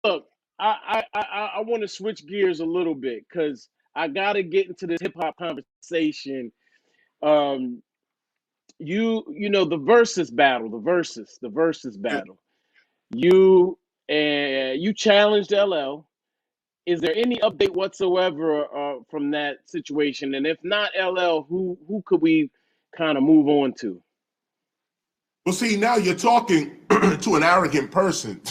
look, I want to switch gears a little bit because I got to get into this hip hop conversation. Um, you know the versus battle, the versus Yeah. battle. You challenged LL. Is there any update whatsoever from that situation? And if not LL, who could we kind of move on to? Well, see, now you're talking to an arrogant person.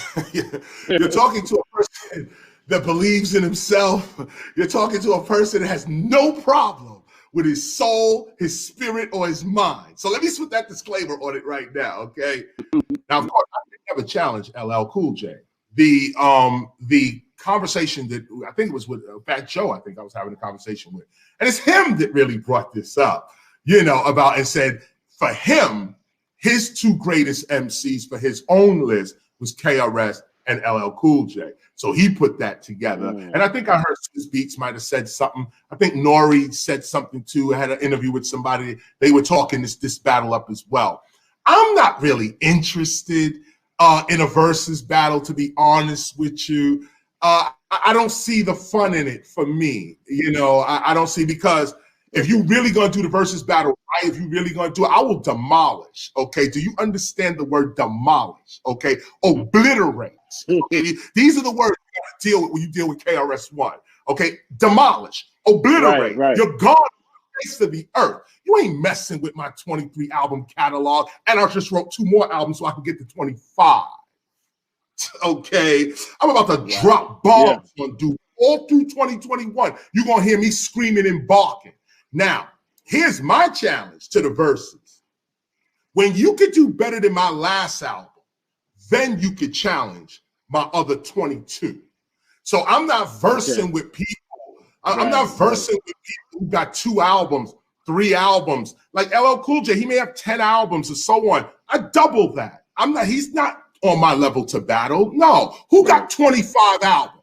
You're talking to a person that believes in himself. You're talking to a person that has no problem with his soul, his spirit, or his mind. So let me put that disclaimer on it right now, okay? Now, of course, I never challenged LL Cool J. The conversation that I think it was with Fat Joe, I think I was having a conversation with, and it's him that really brought this up, about and said for him, his two greatest MCs for his own list was KRS and LL Cool J. So he put that together. And I think I heard Swizz Beatz might have said something. I think Nori said something too. I had an interview with somebody. They were talking this battle up as well. I'm not really interested in a versus battle, to be honest with you. I don't see the fun in it for me. I don't see, because if you really going to do the versus battle right, if you really going to do it, I will demolish. Okay, do you understand the word demolish? Okay, obliterate. Okay, these are the words you got to deal with when you deal with KRS-One. Okay, demolish, obliterate. Right. You're gone from the face of the earth. You ain't messing with my 23 album catalog, and I just wrote 2 more albums so I can get to 25. Okay, I'm about to drop bombs on dude all through 2021. You're gonna hear me screaming and barking. Now, here's my challenge to the verses. When you could do better than my last album, then you could challenge my other 22. So I'm not versing with people. I'm not versing with people who got 2 albums, 3 albums. Like LL Cool J, he may have 10 albums or so on. I double that. He's not on my level to battle. No. Who got 25 albums?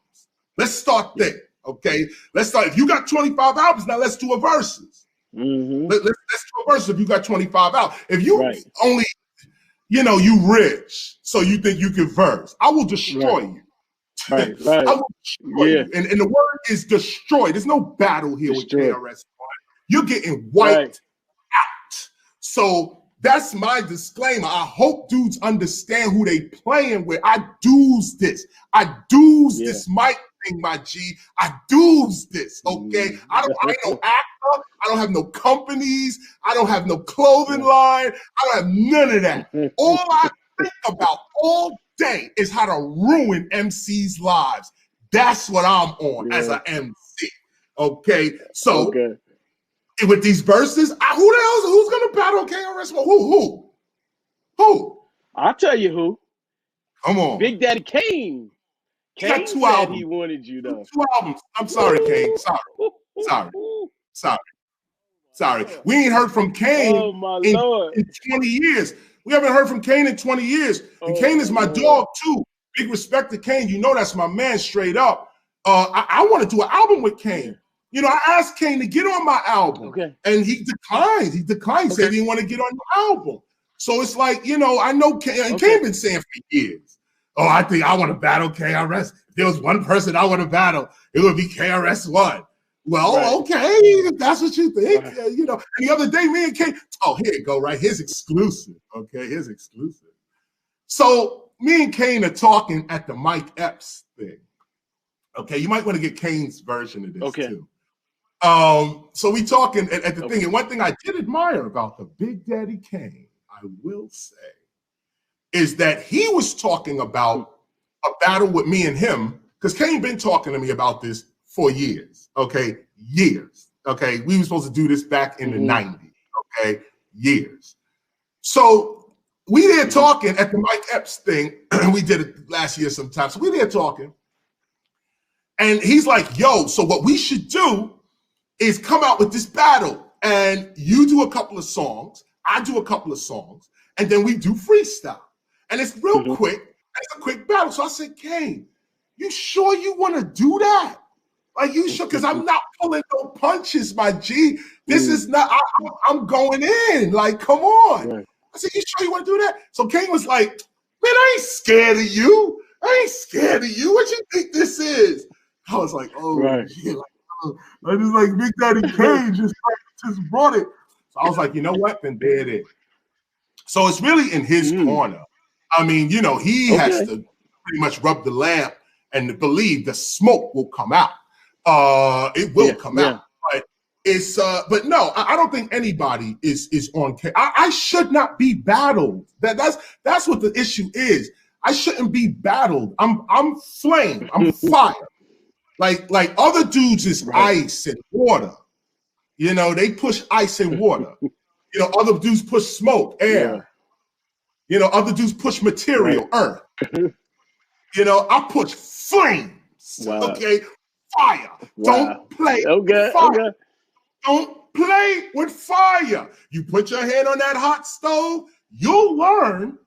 Let's start there. Okay. Let's start. If you got 25 albums, now let's do a versus. Let's do a versus if you got 25 albums. If you only, you rich, so you think you can verse, I will destroy you. Right. I will destroy you. And the word is destroy. There's no battle here with KRS. You're getting wiped out. So that's my disclaimer. I hope dudes understand who they playing with. I do's this. I do's this mic thing, my G. I do's this, okay? I ain't no actor. I don't have no companies. I don't have no clothing line. I don't have none of that. All I think about all day is how to ruin MCs' lives. That's what I'm on as an MC, okay? So with these verses, who's gonna battle KRS? Who? I'll tell you who. Come on. Big Daddy Kane. He got 2 albums. He wanted you though. 2 albums. I'm sorry, Kane. Sorry. We ain't heard from Kane in 20 years. We haven't heard from Kane in 20 years. And Kane is my dog too. Big respect to Kane. That's my man straight up. I want to do an album with Kane. I asked Kane to get on my album, and he declined. He said he didn't want to get on the album. So it's like, I know Kane, and Kane been saying for years, I think I want to battle KRS. If there was one person I want to battle, it would be KRS-One. Well, okay, if that's what you think, And the other day, me and Kane, here you go, right? Here's exclusive, okay? Here's exclusive. So me and Kane are talking at the Mike Epps thing. Okay, you might want to get Kane's version of this too. So we talking at the thing, and one thing I did admire about the Big Daddy Kane, I will say, is that he was talking about a battle with me and him, because Kane been talking to me about this for years. Okay, years. Okay, we were supposed to do this back in the 90s. Okay, years. So we there talking at the Mike Epps thing. We did it last year sometime. So we there talking, and he's like, "Yo, so what we should do is come out with this battle, and you do a couple of songs, I do a couple of songs, and then we do freestyle. And it's real quick. It's a quick battle." So I said, Kane, you sure you want to do that? Like, you sure? Because I'm not pulling no punches, my G. This is not, I'm going in. Like, come on. I said, you sure you want to do that? So Kane was like, man, I ain't scared of you. I ain't scared of you. What you think this is? I was like, oh, shit. Like, I just like Big Daddy Kane just brought it. So I was like, you know what? Then there it is. So it's really in his corner. I mean, you know, he has to pretty much rub the lamp and believe the smoke will come out. It will come out. But it's but no, I don't think anybody is on. I should not be battled. That's what the issue is. I shouldn't be battled. I'm flame. I'm fire. Like other dudes is ice and water. You know, they push ice and water. You know, other dudes push smoke, air. Yeah. You know, other dudes push material, earth. You know, I push flames. Okay, fire. Don't play with fire. Don't play with fire. You put your hand on that hot stove, you'll learn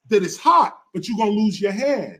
that it's hot, but you're gonna lose your hand.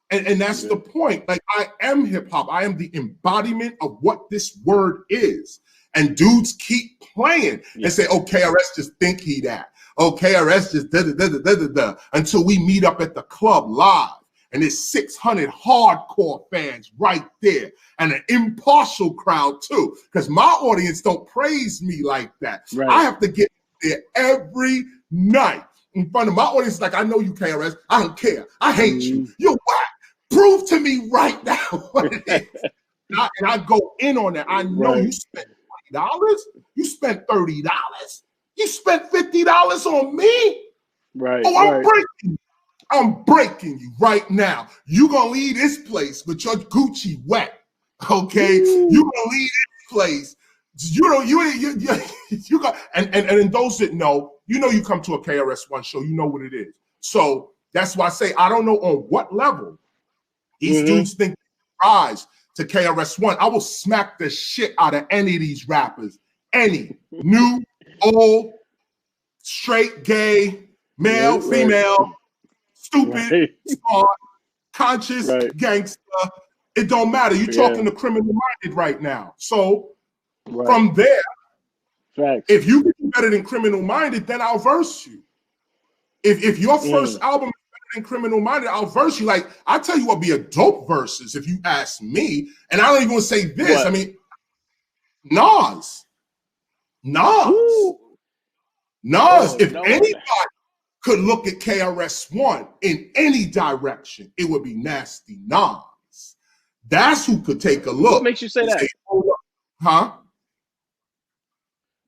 And that's the point. Like, I am hip hop. I am the embodiment of what this word is. And dudes keep playing and say, oh, KRS just think he that. Oh, KRS just da-da-da-da-da-da, until we meet up at the club live. And there's 600 hardcore fans right there. And an impartial crowd too. Because my audience don't praise me like that. I have to get there every night in front of my audience. Like, I know you, KRS. I don't care. I hate you. You're whack. Prove to me right now what it is. And I go in on that. I know you spent $20. You spent $30. You spent $50 on me. Oh, I'm breaking you right now. You gonna leave this place with your Gucci wet. Okay, you gonna leave this place. You got and those that know, you come to a KRS-One show, you know what it is. So that's why I say I don't know on what level these dudes think they rise to KRS-One. I will smack the shit out of any of these rappers. Any. New, old, straight, gay, male, female, stupid, smart, conscious, gangster. It don't matter. You're talking to criminal minded right now. So from there, if you can do better than criminal minded, then I'll verse you. If your first album is better than criminal minded, I'll verse you. Like, I tell you what be a dope verses if you ask me. And I don't even want to say this. What? I mean, Nas. If anybody could look at KRS-One in any direction, it would be Nasty Nas. That's who could take a look. What makes you say that? Say, huh?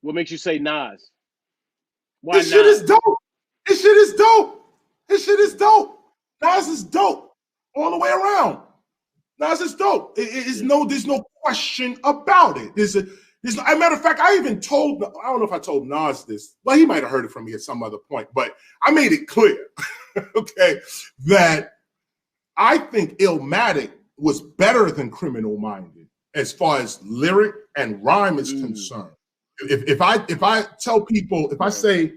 What makes you say Nas? Why this shit is dope. This shit is dope. This shit is dope. Nas is dope all the way around. Nas is dope. There's no question about it. As a matter of fact, I even told, I don't know if I told Nas this. Well, he might have heard it from me at some other point, but I made it clear, okay, that I think Illmatic was better than Criminal Minded as far as lyric and rhyme is concerned. If I tell people, if I say,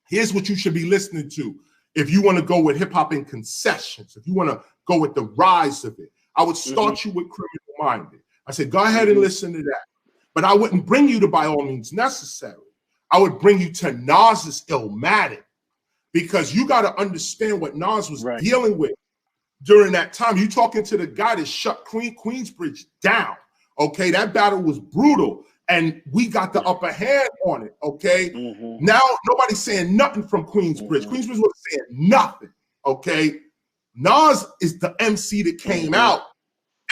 here's what you should be listening to, if you want to go with hip hop in concessions, if you want to go with the rise of it, I would start you with Criminal Minded. I said, go ahead and listen to that. But I wouldn't bring you to By All Means Necessary. I would bring you to Nas's Illmatic, because you got to understand what Nas was dealing with during that time. You talking to the guy that shut Queensbridge down. Okay, that battle was brutal, and we got the upper hand on it. Okay, now nobody's saying nothing from Queensbridge. Queensbridge wasn't saying nothing. Okay, Nas is the MC that came out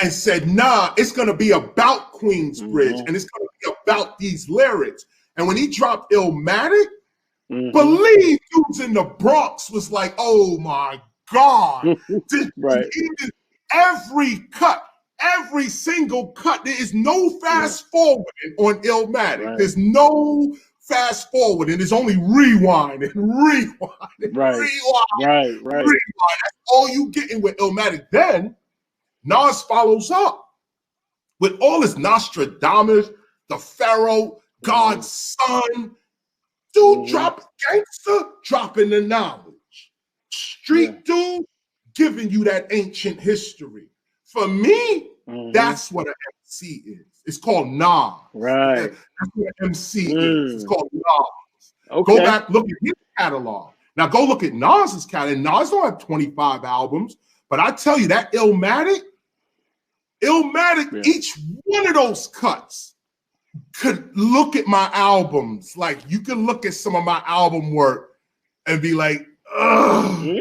and said, nah, it's going to be about Queensbridge and it's going to be about these lyrics. And when he dropped Illmatic, believe dudes in the Bronx was like, oh my God. Every cut, every single cut, there is no fast forwarding on Illmatic. There's no fast forwarding. There's only rewind and rewind and rewind. That's all you getting with Illmatic. Then Nas follows up with all his Nostradamus, the Pharaoh, God's son. Dude dropped gangster, dropping the knowledge. Street dude giving you that ancient history. For me, that's what an MC is. It's called Nas. That's what an MC is. It's called Nas. Go back, look at his catalog. Now go look at Nas's catalog. Nas don't have 25 albums. But I tell you, that Illmatic, each one of those cuts could look at my albums. Like, you could look at some of my album work and be like, ugh,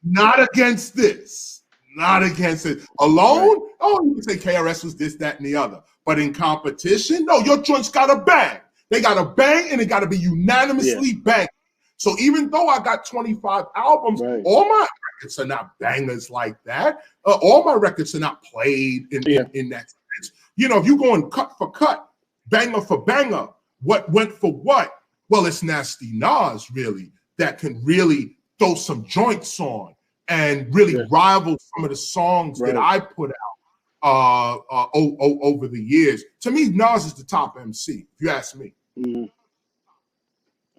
not against this. Not against it. Alone, oh, you can say KRS was this, that, and the other. But in competition, no, your joints got to bang. They got to bang, and it got to be unanimously bang. So even though I got 25 albums, all my records are not bangers like that. All my records are not played in that sense. You know, if you're going cut for cut, banger for banger, what went for what? Well, it's Nasty Nas, really, that can really throw some joints on and really rival some of the songs that I put out over the years. To me, Nas is the top MC, if you ask me.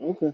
Okay.